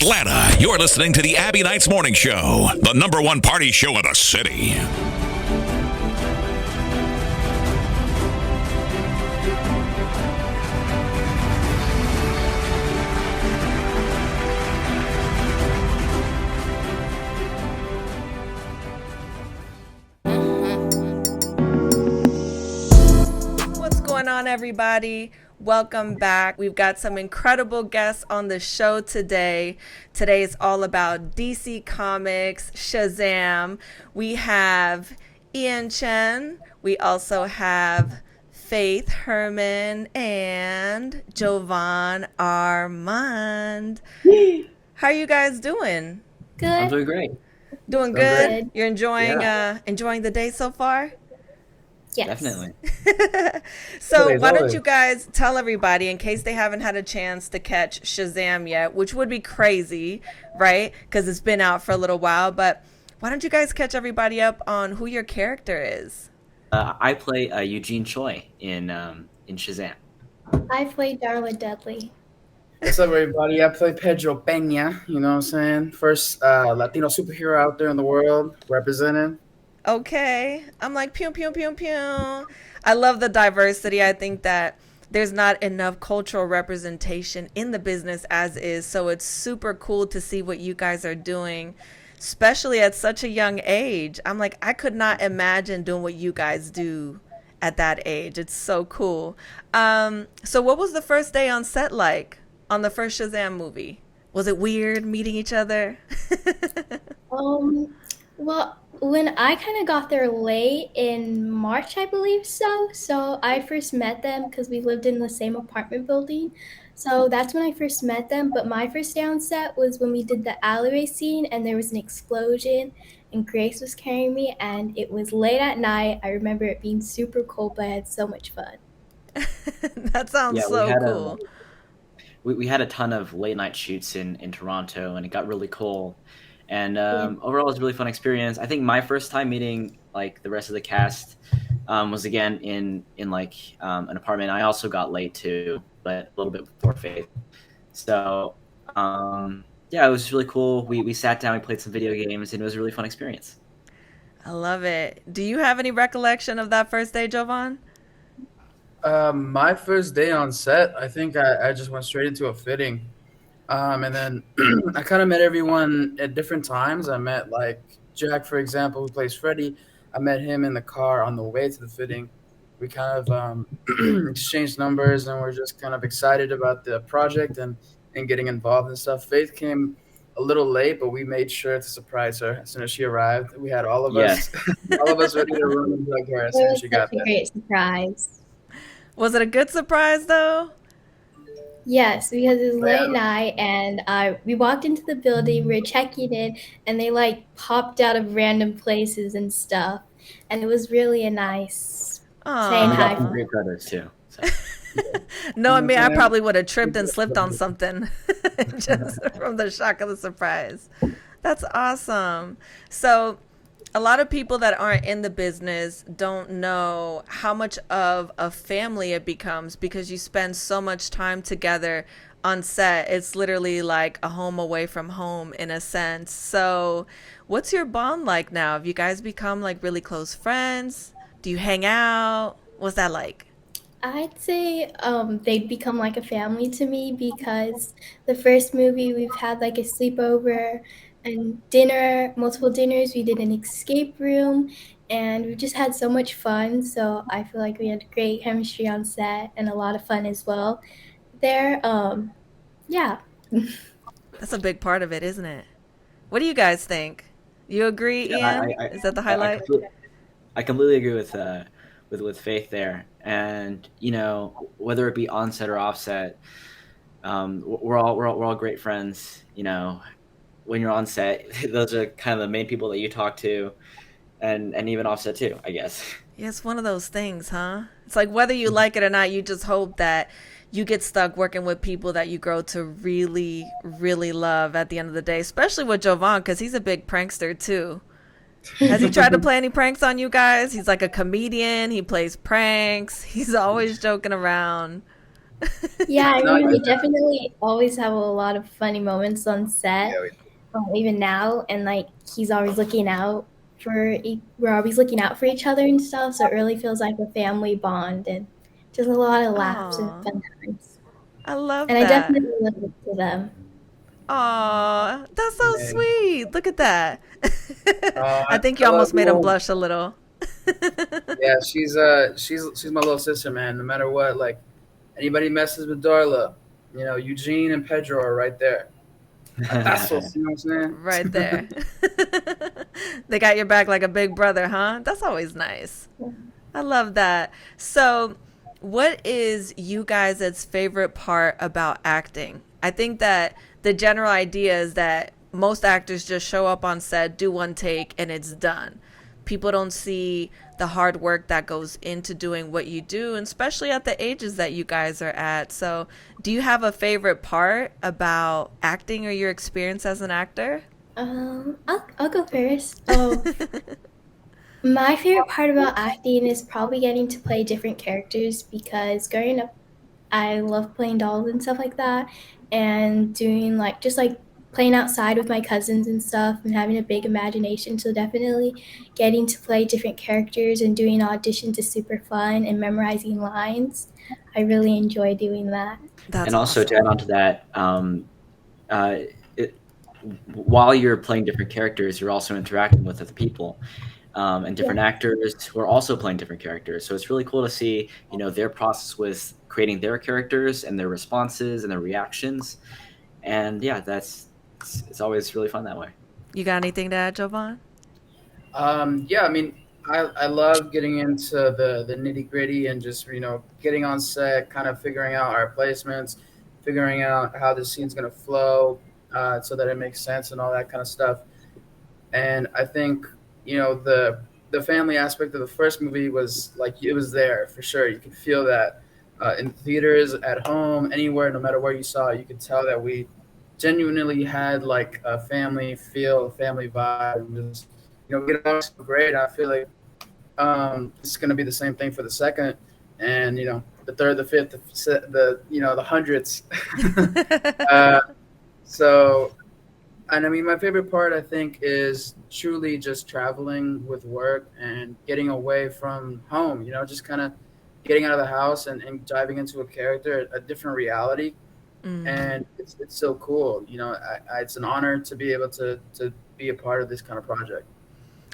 Atlanta, you're listening to the Abbie Knights Morning Show, the #1 party show in the city. What's going on, everybody? Welcome back. We've got some incredible guests on the show today. Today is all about DC Comics, Shazam. We have iHeart. We also have Faith Herman and Jovan Armand. How are you guys doing? Good. I'm doing great. Doing good? You're enjoying enjoying the day so far? Yes. Definitely. So why don't you guys tell everybody, in case they haven't had a chance to catch Shazam yet, which would be crazy, right? Because it's been out for a little while. But why don't you guys catch everybody up on who your character is? I play Eugene Choi in Shazam. I play Darla Dudley. What's up, everybody? I play Pedro Peña, you know what I'm saying? First Latino superhero out there in the world, representing. Okay. I'm like, pew, pew, pew, pew. I love the diversity. I think that there's not enough cultural representation in the business as is. So it's super cool to see what you guys are doing, especially at such a young age. I'm like, I could not imagine doing what you guys do at that age. It's so cool. So what was the first day on set like on the first Shazam movie? Was it weird meeting each other? Well, when I kind of got there late in March, I believe so I first met them because we lived in the same apartment building. So that's when I first met them. But my first day on set was when we did the alleyway scene and there was an explosion and Grace was carrying me and it was late at night. I remember it being super cold, but I had so much fun. That sounds so cool. We had a ton of late night shoots in Toronto, and it got really cool. And overall, it was a really fun experience. I think my first time meeting like the rest of the cast was again in like an apartment. I also got late too, but a little bit before Faith. So yeah, it was really cool. We sat down, we played some video games, and it was a really fun experience. I love it. Do you have any recollection of that first day, Jovan? My first day on set, I think I just went straight into a fitting. And then I kind of met everyone at different times. I met like Jack, for example, who plays Freddy. I met him in the car on the way to the fitting. We kind of exchanged numbers and we're just kind of excited about the project and getting involved and stuff. Faith came a little late, but we made sure to surprise her as soon as she arrived. We had all of us ready to run and hug her as soon as she got there. It was such a great surprise. Was it a good surprise though? Yes, because it was late night and we walked into the building, we were checking in, and they like popped out of random places and stuff. And it was really a nice saying We got some hi. great brothers too. So. No, I probably would have tripped and slipped on something just from the shock of the surprise. That's awesome. So a lot of people that aren't in the business don't know how much of a family it becomes because you spend so much time together on set. It's literally like a home away from home in a sense. So what's your bond like now? Have you guys become like really close friends? Do you hang out? What's that like? I'd say they've become like a family to me because the first movie we've had like a sleepover and dinner, multiple dinners. We did an escape room and we just had so much fun. So I feel like we had great chemistry on set and a lot of fun as well there. Yeah. That's a big part of it, isn't it? What do you guys think? You agree, Ian? Is that the highlight? I completely agree with Faith there. And you know, whether it be on set or off set, we're all great friends. You know, when you're on set, those are kind of the main people that you talk to, and even off set too, I guess. Yeah, it's one of those things, huh? It's like whether you like it or not, you just hope that you get stuck working with people that you grow to really, really love at the end of the day, especially with Jovan, because he's a big prankster too. Has he tried to play any pranks on you guys? He's like a comedian. He plays pranks. He's always joking around. Yeah, I No, mean, yeah, we definitely always have a lot of funny moments on set, yeah, even now, and like he's always looking out we're always looking out for each other and stuff, so it really feels like a family bond and just a lot of laughs and Oh, fun times. I love And I that. definitely live up to them. Oh, that's so man. sweet. Look at that. I think you I love almost the made him whole. blush a little. Yeah, she's my little sister, man. No matter what, like anybody messes with Darla, Eugene and Pedro are right there. Atazos, you know what I'm Right saying? there. They got your back like a big brother, huh? That's always nice. I love that. So, what is you guys' favorite part about acting? I think that the general idea is that most actors just show up on set, do one take, and it's done. People don't see the hard work that goes into doing what you do, and especially at the ages that you guys are at. So, do you have a favorite part about acting or your experience as an actor? I'll go first. Oh, my favorite part about acting is probably getting to play different characters because growing up, I love playing dolls and stuff like that, and doing like just like playing outside with my cousins and stuff, and having a big imagination. So definitely getting to play different characters and doing auditions is super fun, and memorizing lines. I really enjoy doing that. That's And also to add awesome. on to that, uh, it, while you're playing different characters, you're also interacting with other people, and Yeah. different actors who are also playing different characters. So it's really cool to see, their process with creating their characters and their responses and their reactions. And yeah, it's always really fun that way. You got anything to add, Jovan? Yeah, I mean, I love getting into the nitty gritty and just getting on set, kind of figuring out our placements, figuring out how the scene's gonna flow, so that it makes sense and all that kind of stuff. And I think the family aspect of the first movie was like it was there for sure. You could feel that in theaters, at home, anywhere, no matter where you saw it, you could tell that we genuinely had like a family feel, a family vibe, and just get along so great. I feel like it's going to be the same thing for the second, and the third, the fifth, the hundreds. uh, so and I mean, my favorite part, I think, is truly just traveling with work and getting away from home, just kind of getting out of the house and diving into a character, a different reality. Mm. And it's so cool. It's an honor to be able to be a part of this kind of project.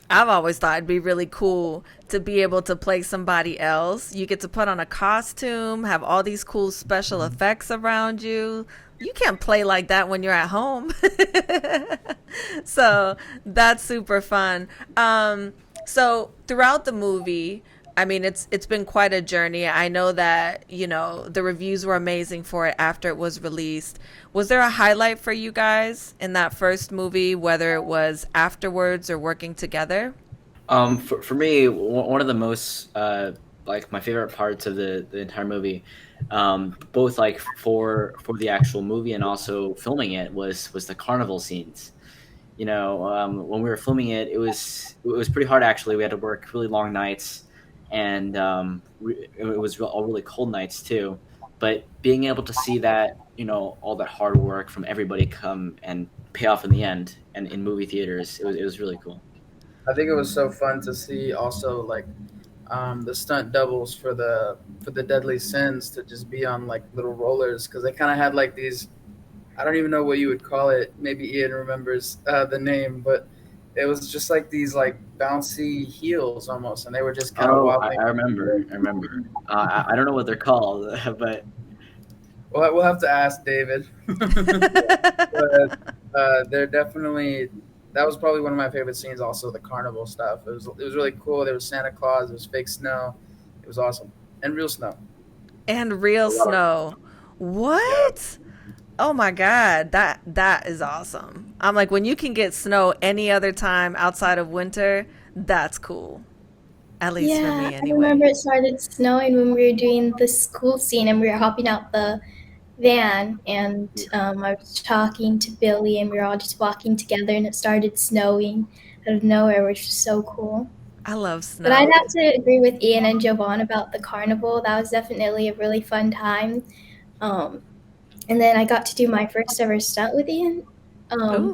I've always thought it'd be really cool to be able to play somebody else. You get to put on a costume, have all these cool special effects around you. You can't play like that when you're at home. So that's super fun. So throughout the movie, I mean, it's been quite a journey. I know that the reviews were amazing for it after it was released. Was there a highlight for you guys in that first movie, whether it was afterwards or working together? For me, one of the most like my favorite parts of the entire movie, both like for the actual movie and also filming it was the carnival scenes. When we were filming it, it was pretty hard actually. We had to work really long nights, and it was all really cold nights too. But being able to see that, all that hard work from everybody come and pay off in the end, and in movie theaters, it was really cool. I think it was so fun to see also like the stunt doubles for the Deadly Sins to just be on like little rollers because they kind of had like these. I don't even know what you would call it. Maybe Ian remembers the name, but it was just like these like bouncy heels almost, and they were just kind of Oh, I, wobbling. I remember. I remember. I don't know what they're called, but We'll have to ask David. But they're definitely that was probably one of my favorite scenes. Also, the carnival stuff. It was really cool. There was Santa Claus. There was fake snow. It was awesome and real snow. And real A lot of snow. yeah. What? Oh my god, that is awesome. I'm like, when you can get snow any other time outside of winter, that's cool. At least for Yeah, me I remember anyway. it started snowing when we were doing the school scene and we were hopping out the van, and I was talking to Billy and we were all just walking together and it started snowing out of nowhere, which was so cool. I love But I'd snow. have to agree with Ian and Jovan about the carnival. That was definitely a really fun time. Um, and then I got to do my first ever stunt with Ian.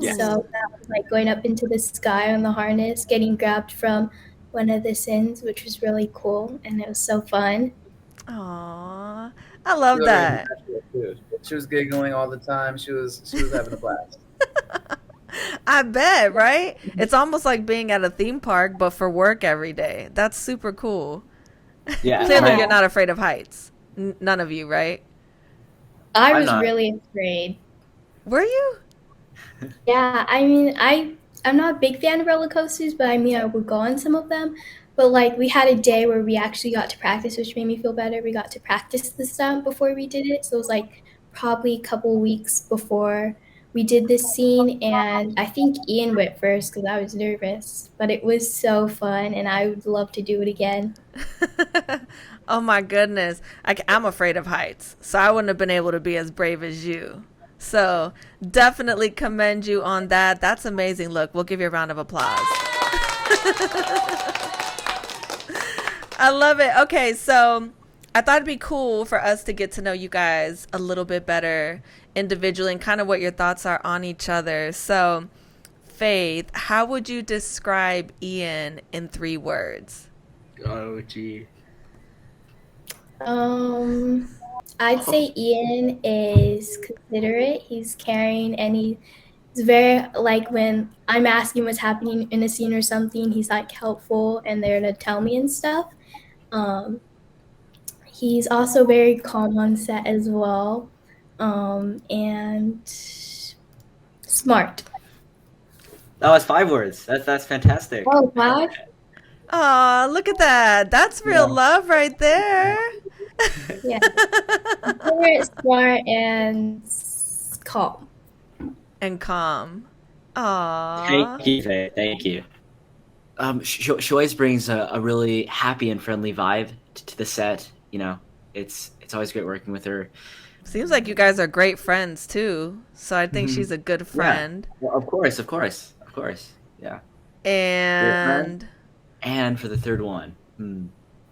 Yes. So Ooh. that was like going up into the sky on the harness, getting grabbed from one of the sins, which was really cool, and it was so fun. Aw. I She love looked like a that. natural too. She was giggling all the time. She was having a blast. I bet, right? It's almost like being at a theme park, but for work every day. That's super cool. Yeah. Clearly, Yeah, you're not afraid of heights. None of you, right? I I'm was not. really afraid. Were you? Yeah, I mean, I'm not a big fan of roller coasters, but I mean, I would go on some of them. But like, we had a day where we actually got to practice, which made me feel better. We got to practice the stunt before we did it, so it was like probably a couple weeks before we did this scene. And I think Ian went first because I was nervous, but it was so fun, and I would love to do it again. Oh my goodness. I'm afraid of heights, so I wouldn't have been able to be as brave as you. So definitely commend you on that. That's amazing. Look, we'll give you a round of applause. I love it. Okay, so I thought it'd be cool for us to get to know you guys a little bit better individually and kind of what your thoughts are on each other. So, Faith, how would you describe Ian in 3 words? Oh, gee. Um, I'd say Ian is considerate. He's caring, and he's very like when I'm asking what's happening in a scene or something, he's like helpful and there to tell me and stuff. Um, he's also very calm on set as well, and smart. That was 5 words. That's fantastic. Oh, wow. Aw, look at that. That's real Yeah. love right there. Yeah, considerate, smart, and calm. And calm. Aw. Thank you, Faye. Thank you. She always brings a really happy and friendly vibe to the set. You know, it's always great working with her. Seems like you guys are great friends too. So I think she's a good Yeah. friend. Well, of course, of course, of course. Yeah. Great friend. And And for the third one,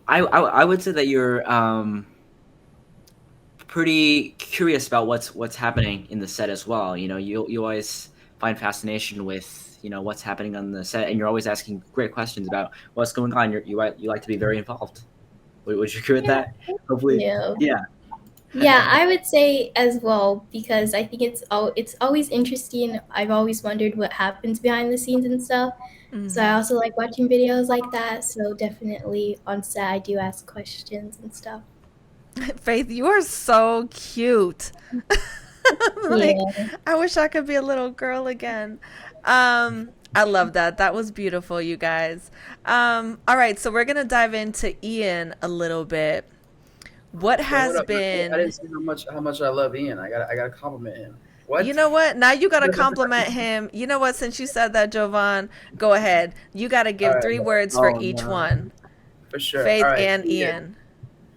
I would say that you're pretty curious about what's happening in the set as well. You know, you always find fascination with what's happening on the set, and you're always asking great questions about what's going on. You like to be very involved. Would you agree with Yeah, that? Hopefully, yeah. yeah. Yeah, I would say as well because I think it's always interesting. I've always wondered what happens behind the scenes and stuff. So I also like watching videos like that. So definitely on set, I do ask questions and stuff. Faith, you are so cute. Like, Yeah. I wish I could be a little girl again. I love that. That was beautiful, you guys. All right, so we're gonna dive into Ian a little bit. What Wait, hold has up. I didn't been, say how much I love Ian. I gotta compliment him. you What? know what? Now you gotta compliment him. You know what? Since you said that, Jovan, go ahead. You gotta All give right, 3 words for Oh each no. one. for sure. All Faith right, and Ian.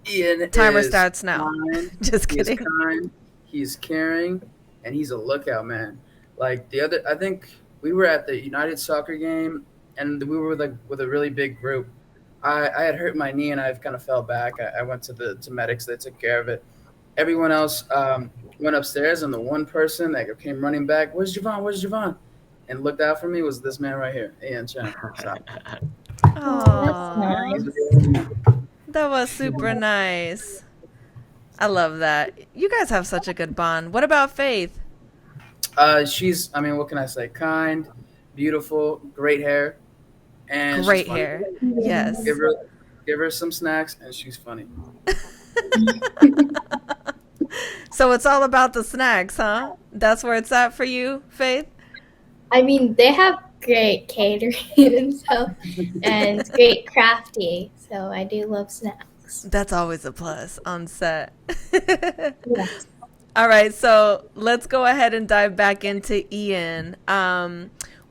Ian. Ian Timer is starts now. kind. Just He is kidding. kind. He's caring, and he's a lookout man. Like I think we were at the United soccer game, and we were like with a really big group. I had hurt my knee, and I've kind of fell back. I went to medics. They took care of it. Everyone else went upstairs, and the one person that came running back, "Where's Javon? Where's Javon?" And looked out for me was this man right here, Ian Chen. So, Oh, that's Aww. nice. That was super nice. I love that. You guys have such a good bond. What about Faith? she's. I mean, what can I say? Kind, beautiful, great hair, and she's Great funny. hair. Yeah. Yes. Give her some snacks, and she's funny. So it's all about the snacks, huh? That's where it's at for you, Faith? I mean, they have great catering and stuff, and great crafty. So I do love snacks. That's always a plus on set. Yes. All right, so let's go ahead and dive back into Ian.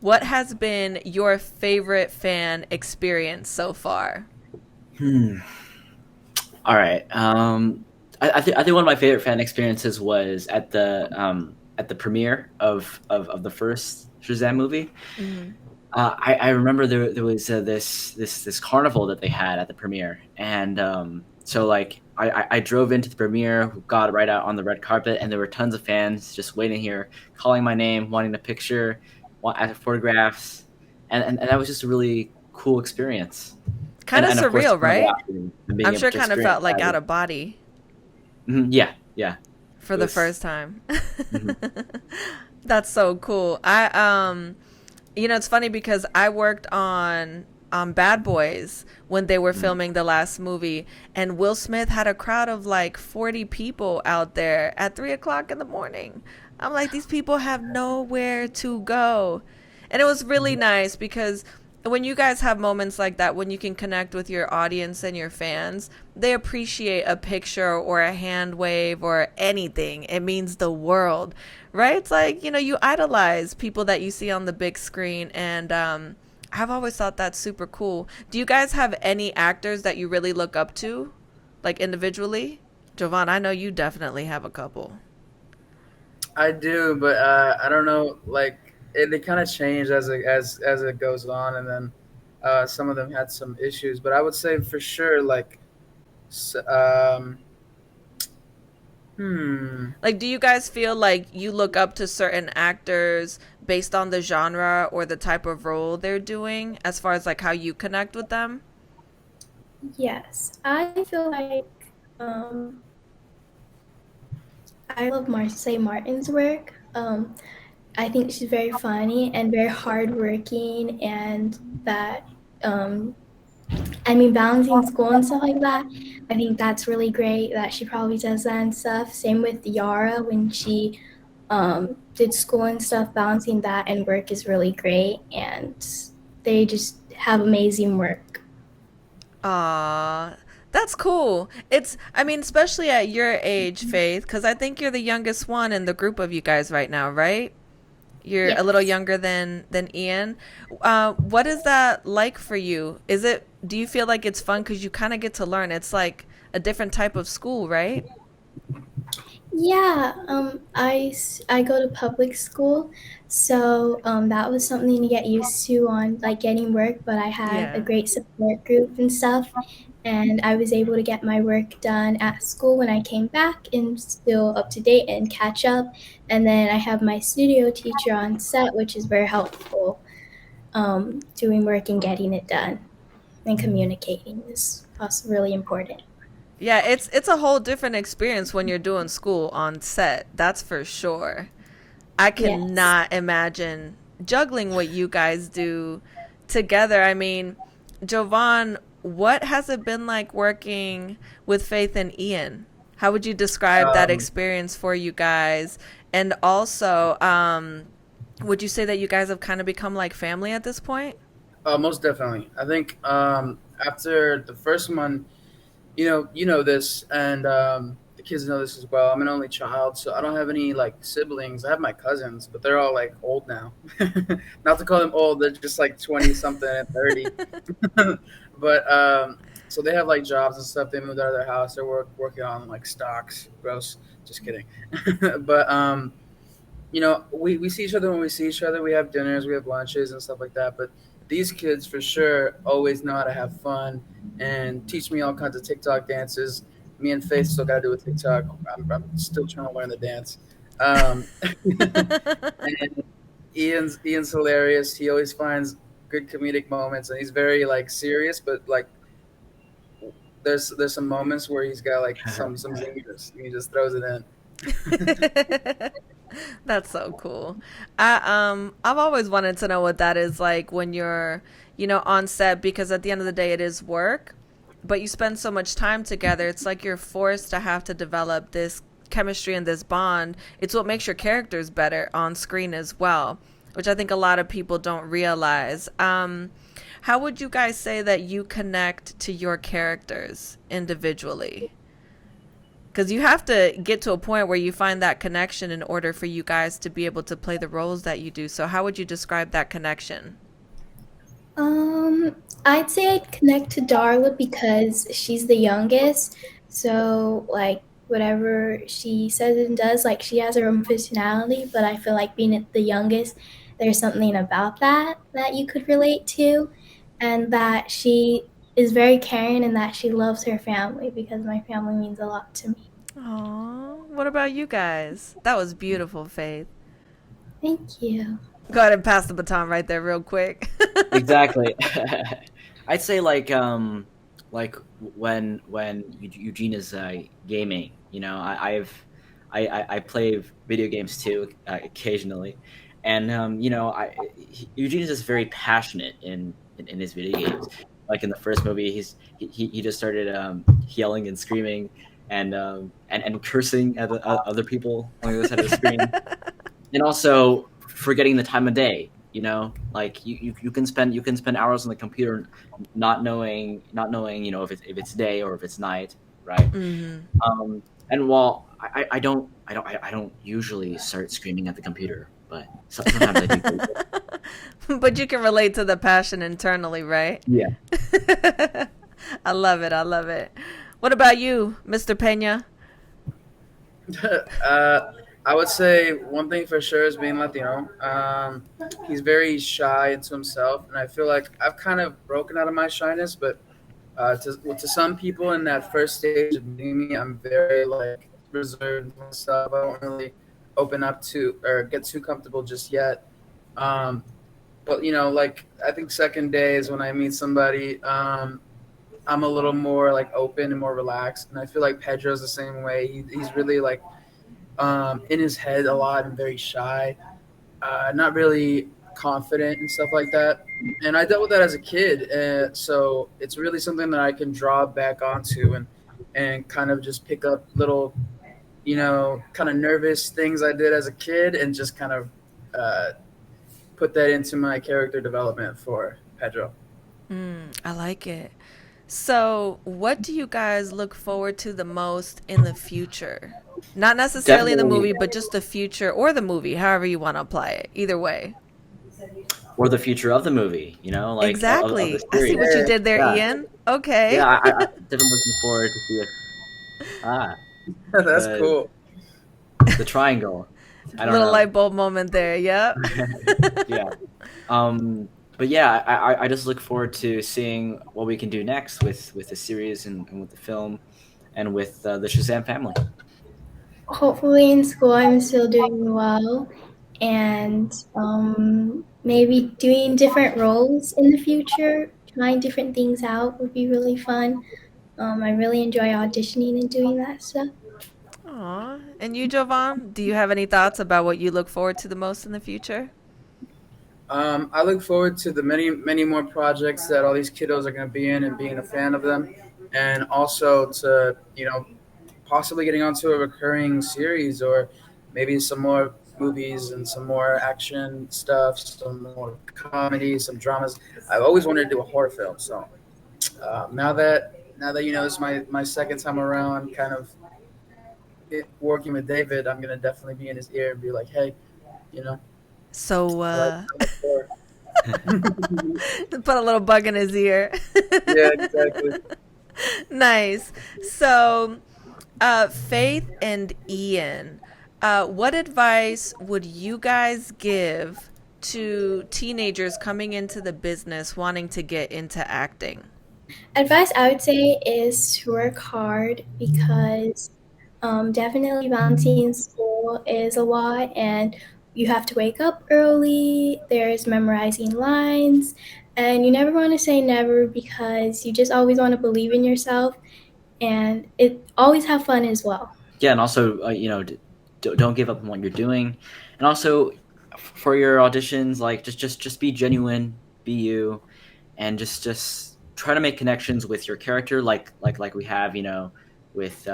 What has been your favorite fan experience so far? All right. I think one of my favorite fan experiences was at the premiere of the first Shazam movie. I remember there was this carnival that they had at the premiere, and So like I drove into the premiere, got right out on the red carpet, and there were tons of fans just waiting here, calling my name, wanting a picture, photographs, and that was just a really cool experience. Kind of And of course, the surreal, fun of right? watching and being I'm able sure it to kind of experience felt like that. out of body Yeah, yeah, for it the was. first time. Mhm. That's so cool. It's funny because I worked on Bad Boys when they were Mhm. filming the last movie, and Will Smith had a crowd of like 40 people out there at 3 o'clock in the morning. I'm like, these people have nowhere to go. And it was really nice because when you guys have moments like that, when you can connect with your audience and your fans, they appreciate a picture or a hand wave or anything. It means the world, right? It's like, you idolize people that you see on the big screen. And I've always thought that's super cool. Do you guys have any actors that you really look up to, like individually? Jovan, I know you definitely have a couple. I do, but I don't know. Like they kind of change as it goes on, and then some of them had some issues. But I would say for sure, like, s- um, hmm, Like, do you guys feel like you look up to certain actors based on the genre or the type of role they're doing as far as like how you connect with them? Yes, I feel like I love Marseille Martin's work. I think she's very funny and very hardworking, and that um, I mean, balancing school and stuff like that. I think that's really great that she probably does that and stuff. Same with Yara when she did school and stuff. Balancing that and work is really great, and they just have amazing work. Aw, that's cool. I mean, especially at your age, Faith, because I think you're the youngest one in the group of you guys right now, right? You're a little Yes. younger than Ian. What is that like for you? Do you feel like it's fun because you kind of get to learn? It's like a different type of school, right? Yeah, I go to public school, so that was something to get used to on like getting work. But I had a Yeah. great support group and stuff, and I was able to get my work done at school when I came back and still up to date and catch up. And then I have my studio teacher on set, which is very helpful. Doing work and getting it done and communicating is also really important. Yeah, it's a whole different experience when you're doing school on set. That's for sure. I Yes. cannot imagine juggling what you guys do together. I mean, Jovan, what has it been like working with Faith and Ian? How would you describe that um, experience for you guys? And also, would you say that you guys have kind of become like family at this point? most definitely. I think after the first one, you know this, and the kids know this as well. I'm an only child, so I don't have any like siblings. I have my cousins, but they're all like old now. Not to call them old, they're just like 20 something and 30. But so they have like jobs and stuff. They moved out of their house. They're working on like stocks. Gross. Just kidding. But we see each other when we see each other. We have dinners, we have lunches and stuff like that. But these kids for sure always know how to have fun and teach me all kinds of TikTok dances. Me and Faith still got to do a TikTok. I'm still trying to learn the dance. And Ian's hilarious. He always finds good comedic moments, and he's very like serious, but like there's some moments where he's got like some zingers. He just throws it in. That's so cool. I've always wanted to know what that is like when you're, on set because at the end of the day it is work, but you spend so much time together. It's like you're forced to have to develop this chemistry and this bond. It's what makes your characters better on screen as well, which I think a lot of people don't realize. How would you guys say that you connect to your characters individually? Because you have to get to a point where you find that connection in order for you guys to be able to play the roles that you do. So, how would you describe that connection? I'd say I'd connect to Darla because she's the youngest. So, like, whatever she says and does, like, she has her own personality, but I feel like being the youngest, there's something about that that you could relate to, and that she is very caring and that she loves her family, because my family means a lot to me. Aww. What about you guys? That was beautiful, Faith. Thank you. Go ahead and pass the baton right there real quick. Exactly. I'd say like when Eugene is gaming, you know, I play video games too occasionally, and you know, Eugene is just very passionate in his video games. Like in the first movie, he just started yelling and screaming and cursing at other people on the other side of the screen, and also forgetting the time of day. You know, like you can spend hours on the computer not knowing, you know, if it's day or if it's night, right? And while I don't usually start screaming at the computer, but sometimes I do. But you can relate to the passion internally, right? Yeah. I love it. I love it. What about you, Mr. Pena? I would say one thing for sure is being Latino. He's very shy into himself, and I feel like I've kind of broken out of my shyness. But to some people in that first stage of meeting me, I'm very like reserved and stuff. I don't really open up to or get too comfortable just yet. But you know, like I think second day is when I meet somebody. I'm a little more like open and more relaxed, and I feel like Pedro's the same way. He's really like in his head a lot and very shy, not really confident and stuff like that. And I dealt with that as a kid, so it's really something that I can draw back onto and kind of just pick up little, you know, kind of nervous things I did as a kid and just kind of put that into my character development for Pedro. I like it. So, what do you guys look forward to the most in the future? Not necessarily in the movie, but just the future or the movie, however you want to apply it. Either way. Or the future of the movie, you know, like exactly. Of the I see series. what you did there, Yeah. Ian. Okay. Yeah, I'm definitely looking forward to see if That's the- cool. the triangle. I don't Little know. light bulb moment there. Yep. Yeah. But yeah, I just look forward to seeing what we can do next with the series and with the film and with the Shazam family. Hopefully in school I'm still doing well, and maybe doing different roles in the future, trying different things out would be really fun. I really enjoy auditioning and doing that stuff. Aw. And you, Jovan, do you have any thoughts about what you look forward to the most in the future? I look forward to the many more projects that all these kiddos are going to be in and being a fan of them, and also to, you know, possibly getting onto a recurring series or maybe some more movies and some more action stuff, some more comedy, some dramas. I've always wanted to do a horror film, so now that you know it's my second time around, kind of working with David, I'm gonna definitely be in his ear and be like, hey, you know. So, I look forward. put a little bug in his ear. Yeah, exactly. Nice. So, Faith and Ian, what advice would you guys give to teenagers coming into the business wanting to get into acting? Advice I would say is to work hard, because definitely balancing school is a lot, and you have to wake up early. There's memorizing lines, and you never want to say never, because you just always want to believe in yourself, and always have fun as well. Yeah, and also you know, don't give up on what you're doing, and also for your auditions, like just be genuine, be you, and just try to make connections with your character, like we have, you know, with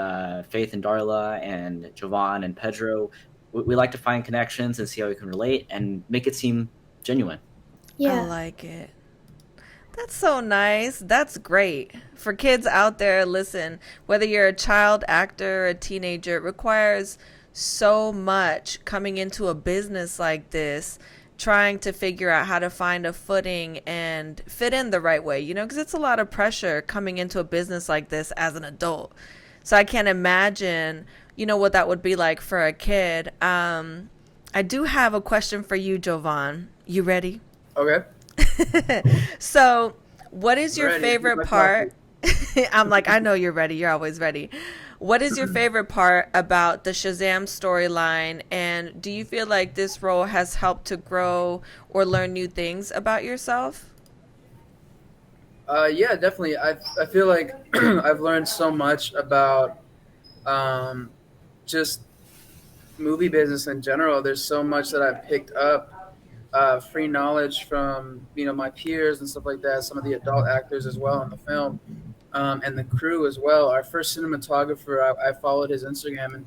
Faith and Darla and Jovan and Pedro. We like to find connections and see how we can relate and make it seem genuine. Yeah. I like it. That's so nice. That's great. For kids out there, listen, whether you're a child actor or a teenager, it requires so much coming into a business like this, trying to figure out how to find a footing and fit in the right way, you know, because it's a lot of pressure coming into a business like this as an adult. So I can't imagine, you know, what that would be like for a kid. I do have a question for you, Jovan. You ready? Okay. So What is your Ready. favorite My part? coffee. I'm like, I know you're ready. You're always ready. What is your favorite part about the Shazam storyline? And do you feel like this role has helped to grow or learn new things about yourself? Yeah, definitely. I feel like I've learned so much about um, just movie business in general. There's so much that I've picked up, free knowledge from my peers and stuff like that. Some of the adult actors as well in the film, and the crew as well. Our first cinematographer, I followed his Instagram, and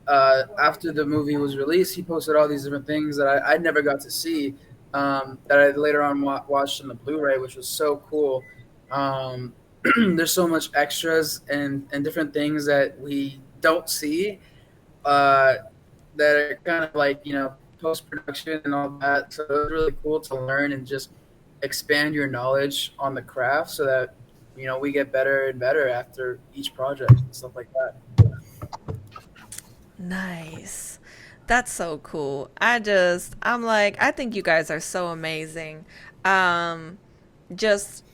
after the movie was released, he posted all these different things that I never got to see, that I later on watched in the Blu-ray, which was so cool. Um, there's so much extras and different things that we don't see, uh, that are kind of like post production and all that. So it was really cool to learn and just expand your knowledge on the craft, so that we get better and better after each project and stuff like that. Nice. That's so cool. I'm like, I think you guys are so amazing. Um, just,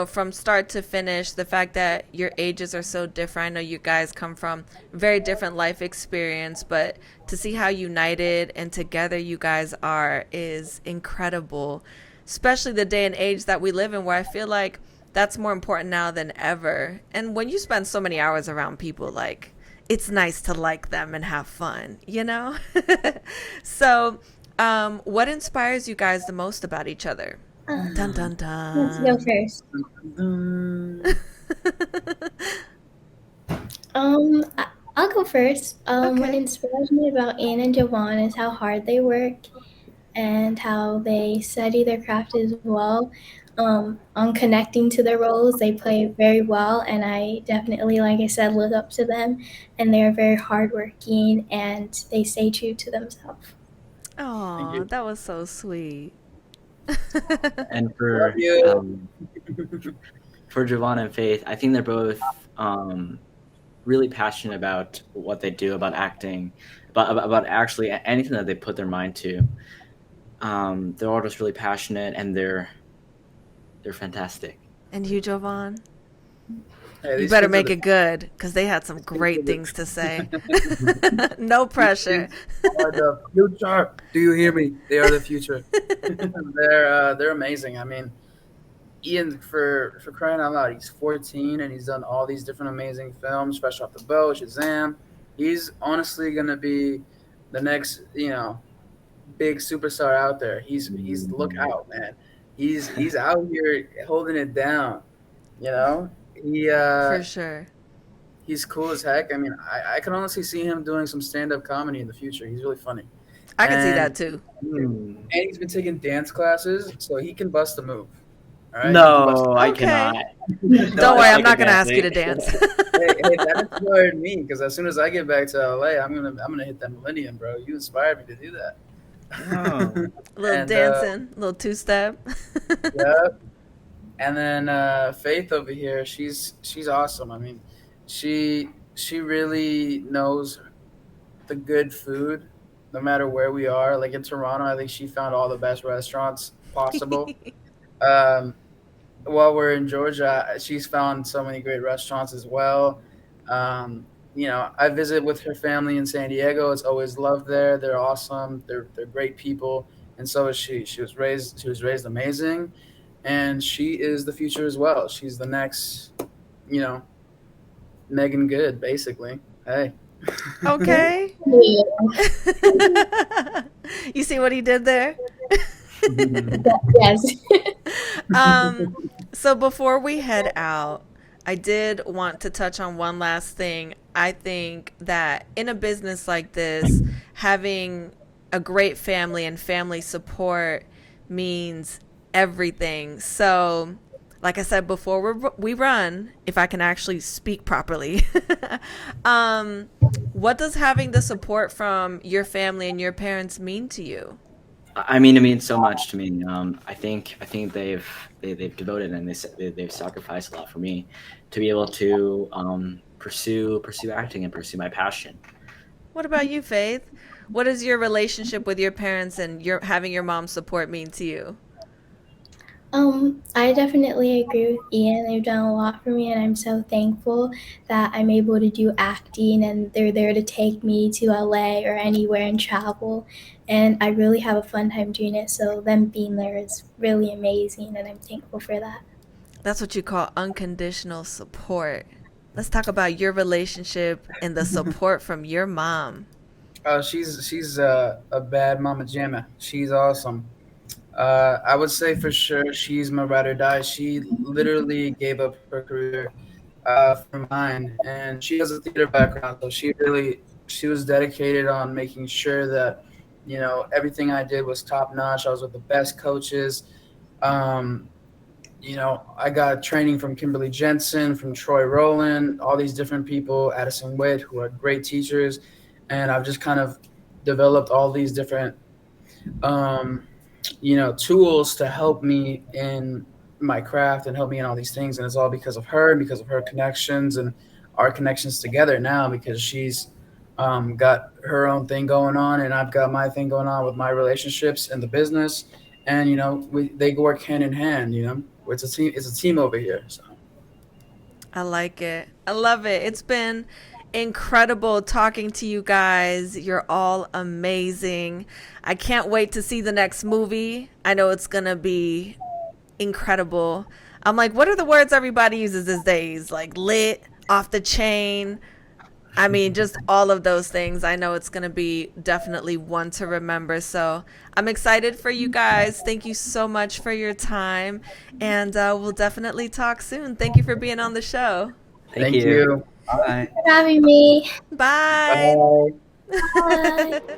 from start to finish, the fact that your ages are so different. I know you guys come from very different life experience, but to see how united and together you guys are is incredible. Especially the day and age that we live in, where I feel like that's more important now than ever. And when you spend so many hours around people, like, it's nice to like them and have fun, you know? So, what inspires you guys the most about each other? Dun dun Let's go dun. first. Mm, I'll go first. What Okay. inspires me about Anne and Jovan is how hard they work and how they study their craft as well. On connecting to their roles, they play very well, and I definitely, like I said, look up to them. And they're very hardworking, and they stay true to themselves. thank Oh, you. that was so sweet. And Love you. for Jovan and Faith, I think they're both really passionate about what they do, about acting, about actually anything that they put their mind to. They're all just really passionate, and they're fantastic. And you, Jovan? Hey, You these better kids are make the it good, because they had some great future. things to say. No These pressure. kids are the future. Do you hear me? They are the future. They're amazing. I mean, Ian, for crying out loud, he's 14 and he's done all these different amazing films, Fresh Off the Boat, Shazam. He's honestly gonna be the next, big superstar out there. He's look out, man. He's out here holding it down. You know, he For sure. he's cool as heck. I mean, I can honestly see him doing some stand up comedy in the future. He's really funny, I can see that and too. Hmm. he's been taking dance classes, so he can bust a move. All right, he can bust. No, I Okay. cannot. Don't worry, I I'm suck not at going to ask you to dancing. dance. Hey, that inspired me because as soon as I get back to LA, I'm gonna hit that millennium, bro. You inspired me to do that. Oh. A little And dancing, a little two step. yeah, and then Faith over here, she's awesome. I mean, she really knows the good food, no matter where we are. Like in Toronto, I think she found all the best restaurants possible. Um, while we're in Georgia, she's found so many great restaurants as well. I visit with her family in San Diego. It's always loved there. They're awesome. They're great people, and so is she. She was raised amazing, and she is the future as well. She's the next, you know, Megan Good, basically. Hey. Okay. Yeah. You see what he did there? Yes. um, so before we head out, I did want to touch on one last thing. I think that in a business like this, having a great family and family support means everything. So, like I said before, we run, if I can actually speak properly. um, what does having the support from your family and your parents mean to you? I mean, it means so much to me. I think they've devoted and they've sacrificed a lot for me to be able to pursue acting and pursue my passion. What about you, Faith? What does your relationship with your parents and your having your mom support mean to you? I definitely agree with Ian. They've done a lot for me, and I'm so thankful that I'm able to do acting, and they're there to take me to LA or anywhere and travel. And I really have a fun time doing it. So them being there is really amazing, and I'm thankful for that. That's what you call unconditional support. Let's talk about your relationship and the support from your mom. She's a bad mama jamma. She's awesome. I would say for sure she's my ride or die. She literally gave up her career for mine, and she has a theater background, so she was dedicated on making sure that everything I did was top notch. I was with the best coaches. Um, I got training from Kimberly Jensen, from Troy Rowland, all these different people, Addison Witt, who are great teachers, and I've just kind of developed all these different um, tools to help me in my craft and help me in all these things. And it's all because of her and because of her connections and our connections together now, because she's got her own thing going on and I've got my thing going on with my relationships and the business. And, they work hand in hand, it's a team over here. So. I like it. I love it. It's been incredible talking to you guys. You're all amazing. I can't wait to see the next movie. I know it's going to be incredible. I'm like, what are the words everybody uses these days? Like lit, off the chain. I mean, just all of those things. I know it's going to be definitely one to remember. So I'm excited for you guys. Thank you so much for your time. And we'll definitely talk soon. Thank you for being on the show. Thank you. Bye. For having me. Bye. Bye. Bye.